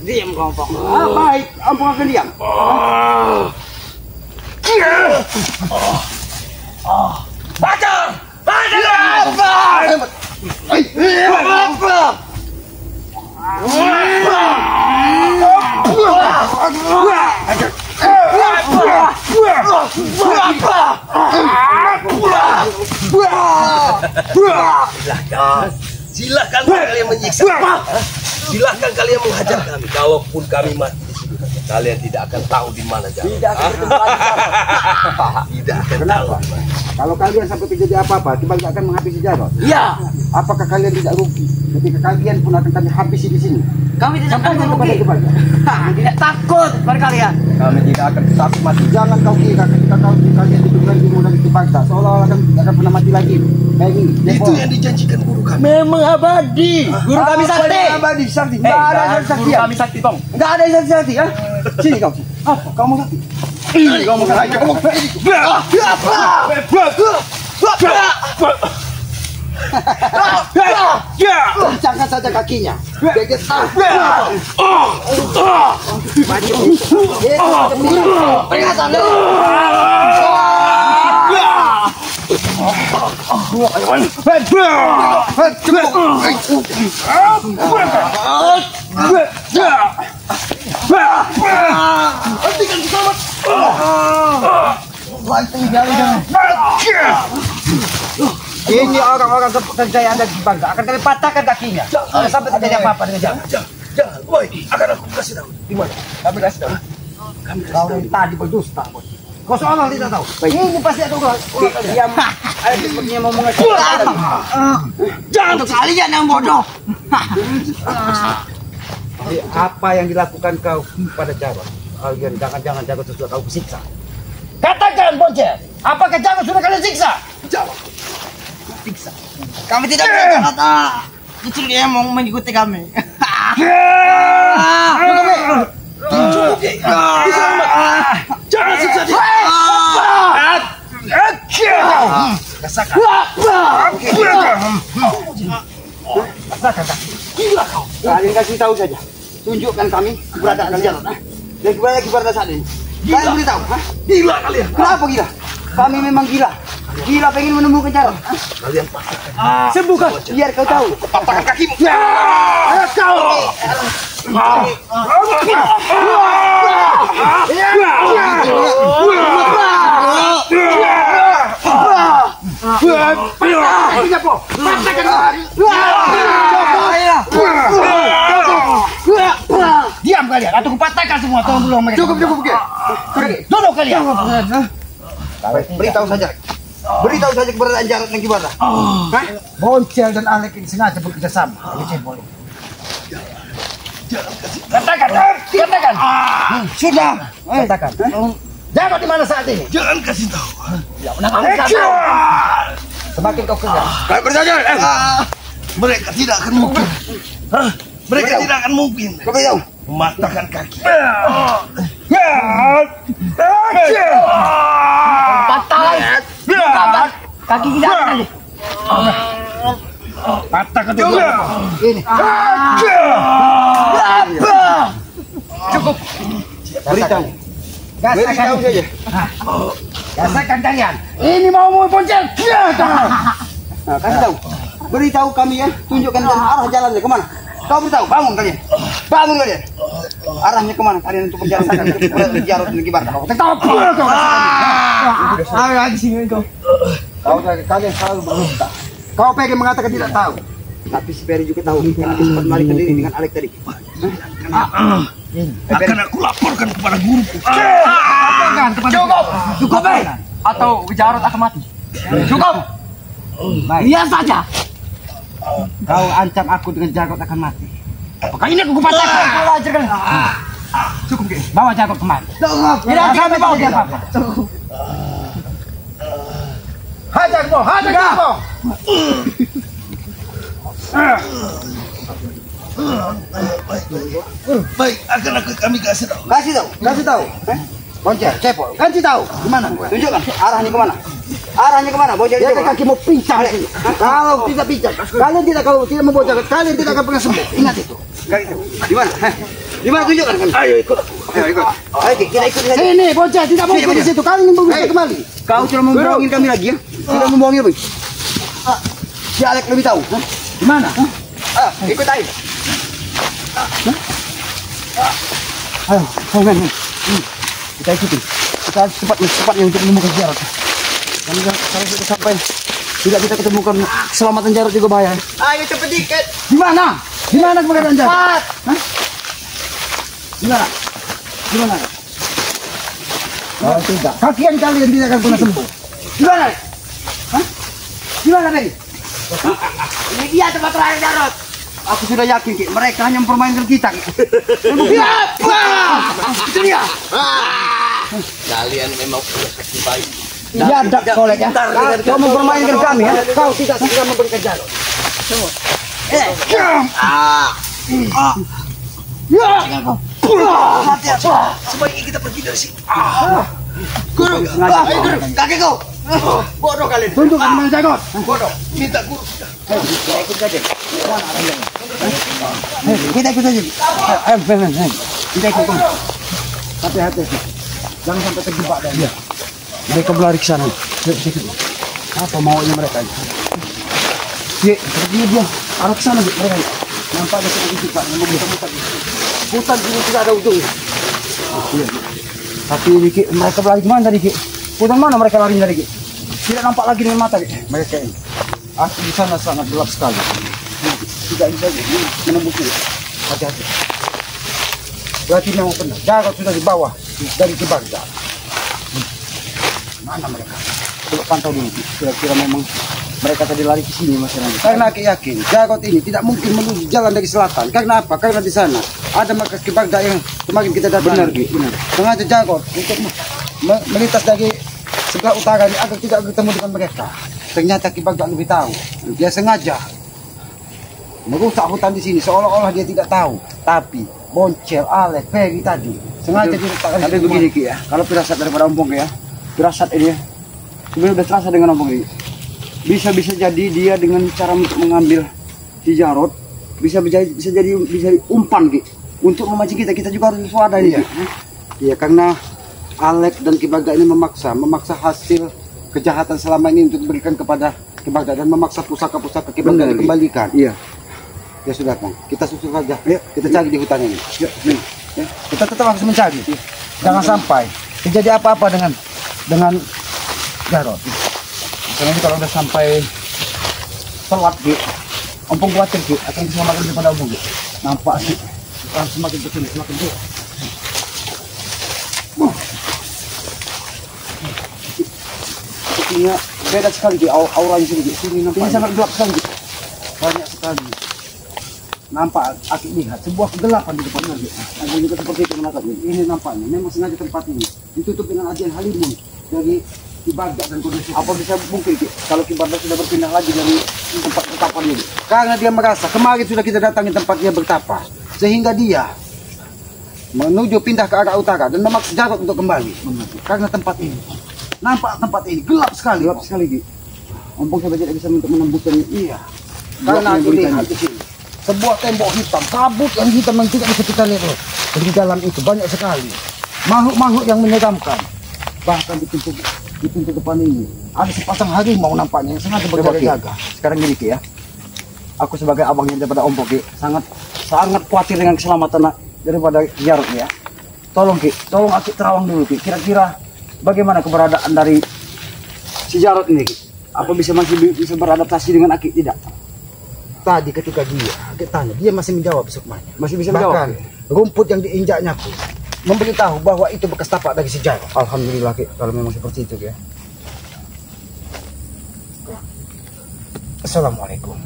Diam kau. baik, ampunkan diam. Pacar! Silakan kalian menyiksa. Silahkan kalian menghajar kami. Kalaupun kami mati di sini, kalian tidak akan tahu di mana Jarod. Tidak akan bertemu lagi. Tidak akan tahu di mana. Kalau kalian sampai terjadi apa-apa, kita akan menghabisi Jarod. Ya, Apakah kalian tidak rugi? Ketika kalian pun akan kami habisi di sini. kami tidak akan Sampaikan rugi. kepada Jarod. Tidak takut pada kalian. Kami tidak akan takut mati. Jangan kau kira ketika kalian didengar di mudah itu bangsa, seolah-olah kan tidak akan pernah mati lagi. Kayak gini. Itu yang dijanjikan guru kami. Memang abadi. Guru kami sakti. Abadi sakti. Enggak ada yang sakti. Guru kami sakti, Tong. Enggak ada yang sakti ya. Sini kau. Apa? Kau mau sakti? Ini kau mau sakti. Kencangkan saja kakinya. Biar dia tahu. Peringatan lu. Ini orang-orang kerja yang ada di bangga akan kami patahkan kakinya. Kalau sampai terjadi apa-apa dengan Jarod. Jangan, woi, akan aku kasih tahu. Di mana? Kami kasih tahu. Kau yang tadi berdusta, bos. Kau seolah tidak tahu. Ini pasti ada ulah. Dia sepertinya mau mengasih. Jangan Untuk kalian yang bodoh. Apa yang dilakukan kau pada Jarod? Kalian jangan-jangan Jarod sudah kau siksa. Katakan, Boncel. Apakah Jarod sudah kalian siksa? jawab. Kami tidak bisa kata. Justru dia mau mengikuti kami. Cukup, Kiai. Jangan siksa dia. Rasakan. Gila kau. Kalian kasih tahu saja. Tunjukkan kami keberadaan Jarod. Dan keberadaan saat ini. Kalian beritahu. Gila kalian. Kenapa gila? Kami memang gila. Gila pengen menemukan Jarod. Kalian patahkan. Sembuhkan. Biar kau tahu. Patahkan kakimu. Kau. Diam kalian atau kupatahkan semua. Tolong dulu mereka. Cukup. Duduk kalian. Beritahu saja. Beritahu saja keberadaan Jarod dan gimana? Boncel dan Alek ini sengaja bekerja sama. Katakan. Sudah. Katakan. Jago di mana saat ini? Jangan kasih tahu. Tidak pernah kamu tahu. Semakin kau kerja. Kalian berjaga. Mereka tidak akan mungkin. Mereka tidak akan mungkin Kau tahu? mematahkan kaki. Patah. Kaki kita kali. Patah kedua. Ini. Cukup. Beritahu. Beritahu saja. Rasakan kalian. Ini mau poncel. Nah, kasih tahu. Beritahu kami ya. Tunjukkan arah jalannya kemana. Kau beritahu. Bangun kalian. Bangun kalian. Arahnya kemana kalian untuk berjalan ke Jarod dan Kibar. Kau tahu. Ayo lagi sini kau. Kalian selalu berusaha. Kau pengen mengatakan tidak tahu. Tapi si Peri juga tahu. Karena dia sempat melarikan diri dengan Alek tadi. Akan aku laporkan kepada guruku. Cukup. Cukup, atau Jarod akan mati. Cukup. Lihat saja. Kau ancam aku dengan Jarod akan mati. Apakah ini aku patahkan? Kau ajarkan. Cukup, bawa Jarod kemari. Tidak kami bawa dia apa. Hajar kau, hajar kau. Baik, akan kami kasih tahu. Kasih tahu. Boncel, cepol, kasih tahu. Gimana? Tunjukkan arahnya kemana. Arahnya kemana? Boncel, dia kaki mau pincang. Kalau tidak pincang, kalau tidak membawa jagat, kalian tidak akan pernah sembuh. Ingat itu. Di mana? Di mana tunjukkan kami? Ayo ikut. Ayo ikut. Ayo kita ikut saja. Sini, Boncel, tidak mau ikut di situ. Kalian membawa kembali. Kau cuma membohongin kami lagi ya? Tidak membohongin lagi. Si Alek lebih tahu. Di mana? Ikut ayo. Ayo, men. Kita ikuti. Kita harus cepatnya untuk menemukan Jarod. Kalau kita sampai tidak kita ketemukan keselamatan Jarod juga bahaya. Ayo cepet dikit. Di mana? Di mana keberadaan Jarod? Di mana? Di mana? Oh tidak. Kakian kalian tidak akan pernah sembuh. Di mana? Di mana, Bey? Ini dia tempat terakhir Jarod. Aku sudah yakin, Ki. Mereka hanya mempermainkan kita, Ki. Itu dia. Kalian memang punya kaki baik. Jadak kau lagi. Kau mempermainkan kami ya. Kau tidak segera memberikan Jarod. Sebaiknya kita pergi dari sini. Guru, ayo guru, kakek kau. Bodoh kalian. Tunjukkan mana Jarod. Bodoh, minta guru. Kita ikut saja. Kita ikut saja. Kita ikut. Hati-hati. Jangan sampai terjebak dia. Mereka berlari ke sana. Apa maunya mereka? Dia arah ke sana mereka. Nampak ada sedikit Pak, muter-muter. Hutan ini tidak ada ujungnya. Tapi Ki, mereka berlari kemana tadi Ki? Hutan mana mereka lari dari Ki? Tidak nampak lagi dengan mata Ki. Mereka ini. Aku di sana sangat gelap sekali. Tidak bisa menemukan. Hati-hati. Berarti memang benar. Jarod sudah di bawah dari Kibagda. Mana mereka? Coba pantau dulu. Kira-kira memang mereka tadi lari ke sini masalahnya. Karena aku yakin Jarod ini tidak mungkin menuju jalan dari selatan. Karena apa? Karena di sana ada markas Kibagda yang kemarin kita datang. Benar, benar. Sengaja Jarod untuk melintas dari sebelah utara ini agar tidak bertemu dengan mereka. Ternyata Kibagda lebih tahu. Dia sengaja merusak hutan di sini seolah-olah dia tidak tahu. Tapi Boncel, Alek, Peri tadi sengaja diletakkan. Tapi begini Ki ya, kalau firasat daripada Ompong ya, firasat ini ya, sebenarnya udah terasa dengan Ompong ini. Bisa jadi dia dengan cara untuk mengambil si Jarod, bisa jadi umpan Ki, untuk memancing kita. Kita juga harus waspada ini ya. Iya, karena Alek dan Kibagda ini memaksa hasil kejahatan selama ini untuk diberikan kepada Kibagda dan memaksa pusaka-pusaka Kibagda dikembalikan. Iya. Ya sudah Kang, kita susul saja. Ya, kita cari di hutan ini. Ya. Kita tetap harus mencari. Jangan sampai terjadi apa-apa dengan Jarod. Karena kalau udah sampai telat Ki, Ompong khawatir Ki akan diselamatkan daripada Ompong Ki. Nampak sih, semakin kesini semakin jauh. Sepertinya beda sekali Ki, auranya sini Ki. Sini nampak. Ini sangat gelap sekali Ki. Banyak sekali. nampak Aki lihat sebuah kegelapan di depan lagi. Aku juga seperti itu menatap ini. Ini nampaknya memang sengaja tempat ini ditutup dengan ajian halimun dari Ki Bagda dan kondisi. Apa bisa mungkin Ki, kalau Ki Bagda sudah berpindah lagi dari tempat bertapa ini? Karena dia merasa kemarin sudah kita datangi tempat dia bertapa, sehingga dia menuju pindah ke arah utara dan memaksa Jarod untuk kembali. Karena tempat ini nampak tempat ini gelap sekali. Gelap sekali Ki. Ompong sudah tidak bisa untuk menembuskan. Iya. Karena aku lihat di sini sebuah tembok hitam, kabut yang hitam yang tidak bisa kita lihat. Di dalam itu banyak sekali makhluk-makhluk yang menyeramkan. Bahkan di pintu depan ini ada sepasang harimau nampaknya yang sengaja berjaga-jaga. Sekarang gini Ki ya, aku sebagai abangnya daripada Om Ki sangat khawatir dengan keselamatan daripada Jarod ya. Tolong Ki, tolong Aki terawang dulu Ki. Kira-kira bagaimana keberadaan dari si Jarod ini Ki? Apa masih bisa beradaptasi dengan Aki? Tidak. Tadi ketika Aki tanya, dia masih menjawab Sukmanya. Masih bisa menjawab. Bahkan rumput yang diinjaknya pun memberitahu bahwa itu bekas tapak dari si Jarod. Alhamdulillah Ki, kalau memang seperti itu ya. Assalamualaikum.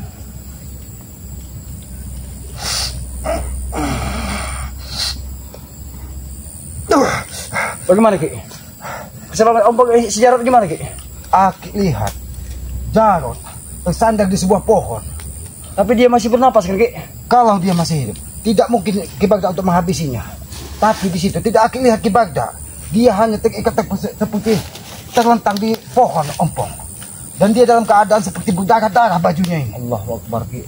Bagaimana Ki? Keselamatan si Jarod gimana Ki? Aki lihat Jarod bersandar di sebuah pohon. Tapi dia masih bernapas kan Ki? Kalau dia masih hidup, tidak mungkin Ki Bagda untuk menghabisinya. Tapi di situ tidak Aki lihat Ki Bagda. Dia hanya terikat seperti terlentang di pohon ompong. Dan dia dalam keadaan seperti berdarah-darah bajunya ini. Allahu Akbar Ki.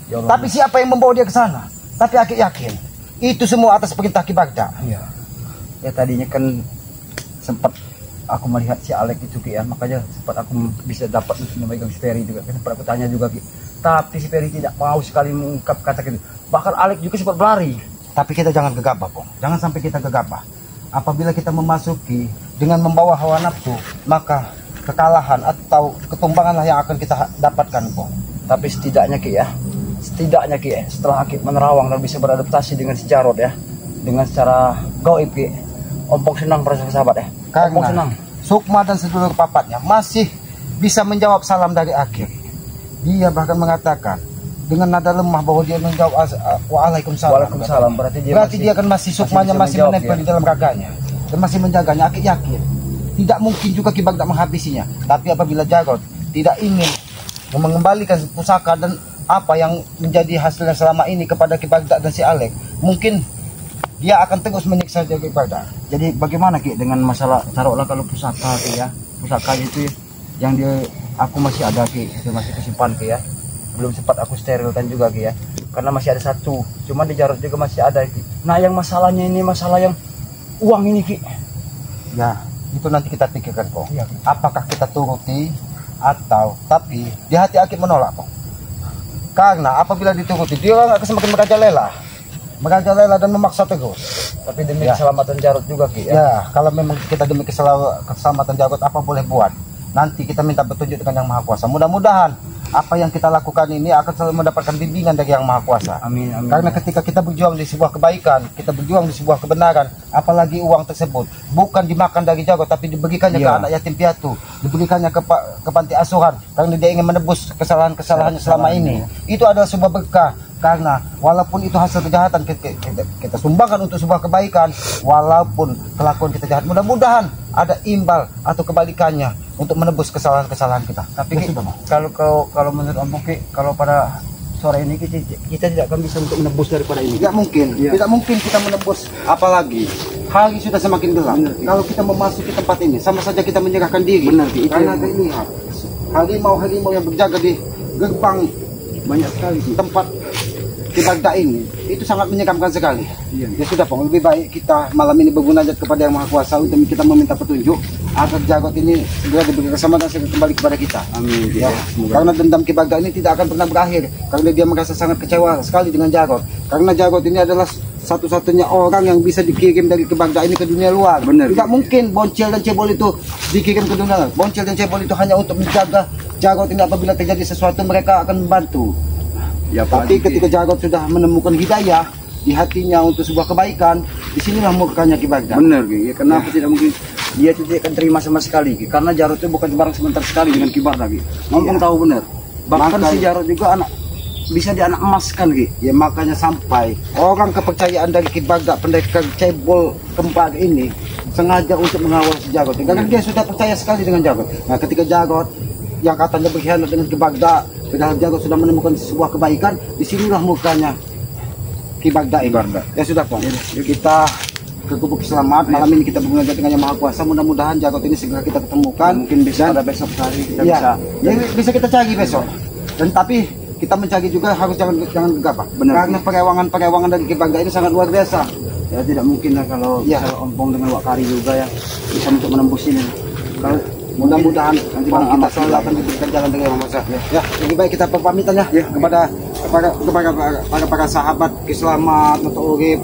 Ya Allah. Tapi siapa yang membawa dia ke sana? Tapi Aki yakin itu semua atas perintah Ki Bagda. Iya. Ya tadinya kan sempat aku melihat si Alek itu Ki ya, makanya sempat aku bisa dapat memegang si Ferry juga. Sempat aku tanya juga Ki. Tapi si Ferry tidak mau sekali mengungkap kata gitu. Bahkan Alek juga sempat berlari. Tapi kita jangan gegabah, Pong. Jangan sampai kita gegabah. Apabila kita memasuki dengan membawa hawa nafsu, maka kekalahan atau ketumbanganlah yang akan kita dapatkan, Pong. Tapi setidaknya Ki ya, setelah Aki menerawang dan bisa beradaptasi dengan si Jarod ya, dengan secara gaib Ki, Ompong senang para sahabat ya. Ompong senang. Sukma dan sedulur papatnya masih bisa menjawab salam dari Aki. Dia bahkan mengatakan dengan nada lemah bahwa dia menjawab waalaikumsalam. Waalaikumsalam. Berarti dia kan masih Sukmanya masih menempel di dalam raganya dan masih menjaganya. Aki yakin tidak mungkin juga Ki Bagda menghabisinya. Tapi apabila Jarod tidak ingin mengembalikan pusaka dan apa yang menjadi hasilnya selama ini kepada Ki Bagda dan si Alek, mungkin dia akan terus menyiksa Ki Bagda. Jadi bagaimana Ki dengan masalah taruhlah kalau pusaka Ki ya, pusaka itu yang aku masih ada Ki, itu masih kesimpan Ki ya. Belum sempat aku sterilkan juga Ki ya, karena masih ada satu, cuman di Jarod juga masih ada Ki. Nah yang masalahnya ini masalah yang uang ini Ki ya, itu nanti kita pikirkan kok ya, apakah kita turuti atau, tapi di hati Aki menolak kok, karena apabila dituruti dia akan semakin merajalela dan memaksa terus. Tapi demi keselamatan Jarod juga Ki ya. Ya kalau memang kita demi keselamatan Jarod apa boleh buat, nanti kita minta petunjuk dengan Yang Maha Kuasa. Mudah-mudahan apa yang kita lakukan ini akan selalu mendapatkan bimbingan dari Yang Maha Kuasa. Amin, amin. Karena ketika kita berjuang di sebuah kebaikan, kita berjuang di sebuah kebenaran, apalagi uang tersebut bukan dimakan dari Jarod, tapi diberikannya ke anak yatim piatu, diberikannya ke panti asuhan, karena dia ingin menebus kesalahan-kesalahannya selama ini. Itu adalah sebuah berkah. Karena walaupun itu hasil kejahatan, kita sumbangkan untuk sebuah kebaikan, walaupun kelakuan kita jahat, mudah-mudahan ada imbal atau kebalikannya untuk menebus kesalahan-kesalahan kita. Tapi kalau menurut Om Ki, kalau pada sore ini kita tidak akan bisa untuk menebus daripada ini. Tidak mungkin, tidak mungkin kita menebus, apalagi hari sudah semakin gelap. Kalau kita memasuki tempat ini, sama saja kita menyerahkan diri. Karena lihat harimau yang berjaga di gerbang banyak sekali tempat Ki Bagda ini, itu sangat menyeramkan sekali. Ya sudah Pong, lebih baik kita malam ini bermunajat kepada Yang Maha Kuasa untuk kita meminta petunjuk agar Jarod ini segera diberi keselamatan dan kembali kepada kita. Amin. Ya, karena dendam Ki Bagda ini tidak akan pernah berakhir, karena dia merasa sangat kecewa sekali dengan Jarod. Karena Jarod ini adalah satu-satunya orang yang bisa dikirim dari Ki Bagda ini ke dunia luar. Benar. Tidak mungkin Boncel dan Cebol itu dikirim ke dunia luar. Boncel dan Cebol itu hanya untuk menjaga Jarod ini, apabila terjadi sesuatu mereka akan membantu. Ya, tapi ketika Jarod sudah menemukan hidayah di hatinya untuk sebuah kebaikan, disinilah murkanya Ki Bagda. Benar Ki, ya, kenapa tidak mungkin dia tidak akan terima sama sekali Ki? Karena Jarod itu bukan barang sebentar sekali dengan Ki Bagda Ki. Ngomong tahu benar. Bahkan si Jarod juga anak bisa dianak emaskan Ki. Ya makanya sampai orang kepercayaan dari Ki Bagda pendekar cebol kembar ini sengaja untuk mengawal si Jarod. Karena dia sudah percaya sekali dengan Jarod. Nah ketika Jarod yang katanya berkhianat dengan Ki Bagda, padahal Jarod sudah menemukan sebuah kebaikan, disinilah mukanya Ki Bagda ini. Ya sudah Pong, kita ke Gubuk Selamat. Malam ini kita bermunajat dengan Yang Maha Kuasa. Mudah-mudahan Jarod ini segera kita ketemukan. Mungkin bisa pada besok hari kita bisa kita cari besok. Dan tapi kita mencari juga harus jangan gegabah. Karena perewangan dari Ki Bagda ini sangat luar biasa. Ya tidak mungkin lah kalau ompong dengan Wak Kari juga ya bisa untuk menembus ini. Kalau mudah-mudahan nanti malam kita selalu akan diberikan jalan dengan Yang Maha Kuasa. Ya, lebih baik kita berpamitan ya, kepada para sahabat Ki Selamat, Noto Urip,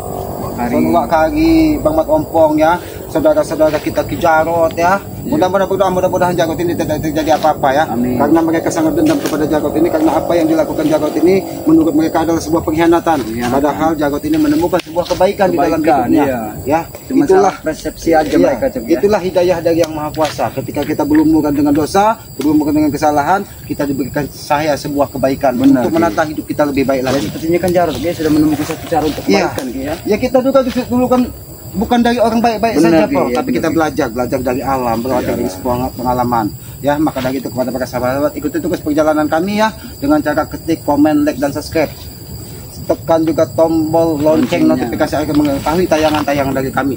Wak Kari, Bang Mat Ompong ya, saudara-saudara kita Ki Jarod ya. Mudah-mudahan Jarod ini tidak terjadi apa-apa ya. Amin. Karena mereka sangat dendam kepada Jarod ini, karena apa yang dilakukan Jarod ini menurut mereka adalah sebuah pengkhianatan. Padahal Jarod ini menemukan sebuah kebaikan di dalam hidupnya. Ya, itulah persepsi aja mereka. Itulah hidayah dari Yang Maha Kuasa. Ketika kita berlumur dengan dosa, berlumur dengan kesalahan, kita diberikan cahaya sebuah kebaikan untuk menata hidup kita lebih baik lagi. Sepertinya kan Jarod dia sudah menemukan satu cara untuk kebaikan ya. Ya kita juga dulu kan bukan dari orang baik-baik saja, tapi kita belajar dari alam, belajar dari sebuah pengalaman. Ya, maka dari itu kepada para sahabat, ikuti terus perjalanan kami ya dengan cara ketik, komen, like dan subscribe. Tekan juga tombol lonceng notifikasi agar mengetahui tayangan-tayangan dari kami.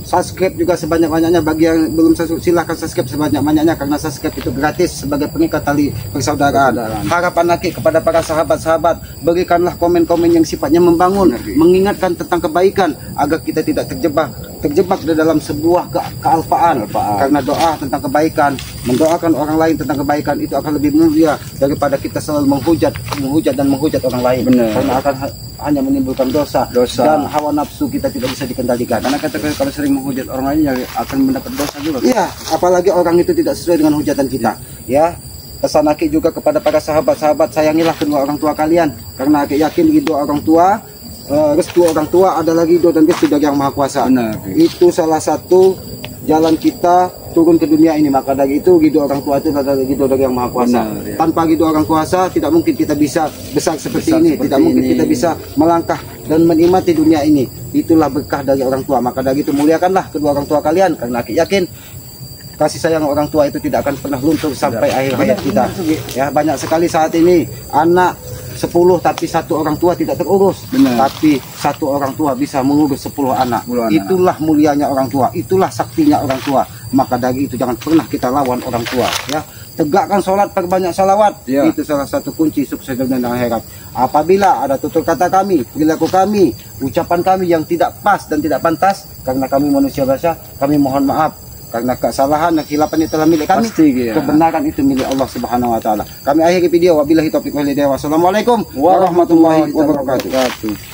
Subscribe juga sebanyak-banyaknya, bagi yang belum subscribe silahkan subscribe sebanyak-banyaknya, karena subscribe itu gratis sebagai pengikat tali persaudaraan. Harapan lagi kepada para sahabat-sahabat, berikanlah komen-komen yang sifatnya membangun, mengingatkan tentang kebaikan agar kita tidak terjebak di dalam sebuah kealpaan. Karena doa tentang kebaikan, mendoakan orang lain tentang kebaikan itu akan lebih mulia daripada kita selalu menghujat orang lain. Karena akan hanya menimbulkan dosa dan hawa nafsu kita tidak bisa dikendalikan. Karena kalau sering menghujat orang lain ya akan mendapat dosa juga. Iya, apalagi orang itu tidak sesuai dengan hujatan kita. Ya, pesan Aki juga kepada para sahabat-sahabat, sayangilah kedua orang tua kalian, karena Aki yakin ridho orang tua, restu orang tua adalah ridho dan restu dari Yang Maha Kuasa. Itu salah satu jalan kita turun ke dunia ini. Maka dari itu ridho orang tua itu adalah ridho dari Yang Maha Kuasa. Tanpa ridho orang kuasa tidak mungkin kita bisa besar seperti ini, tidak mungkin kita bisa melangkah dan menikmati dunia ini. Itulah berkah dari orang tua. Maka dari itu muliakanlah kedua orang tua kalian, karena Aki yakin kasih sayang orang tua itu tidak akan pernah luntur sampai akhir hayat kita. Ya, banyak sekali saat ini anak 10 tapi satu orang tua tidak terurus. Tapi satu orang tua bisa mengurus 10 anak. Itulah mulianya orang tua, itulah saktinya orang tua. Maka dari itu jangan pernah kita lawan orang tua ya. Tegakkan sholat, perbanyak salawat. Itu salah satu kunci sukses dunia dan akhirat. Apabila ada tutur kata kami, perilaku kami, ucapan kami yang tidak pas dan tidak pantas, karena kami manusia biasa, kami mohon maaf. Karena kesalahan dan khilapan itu adalah milik kami, kebenaran itu milik Allah Subhanahu wa taala. Kami akhiri video, wabillahi taufiq wal hidayah. Wassalamualaikum warahmatullahi wabarakatuh.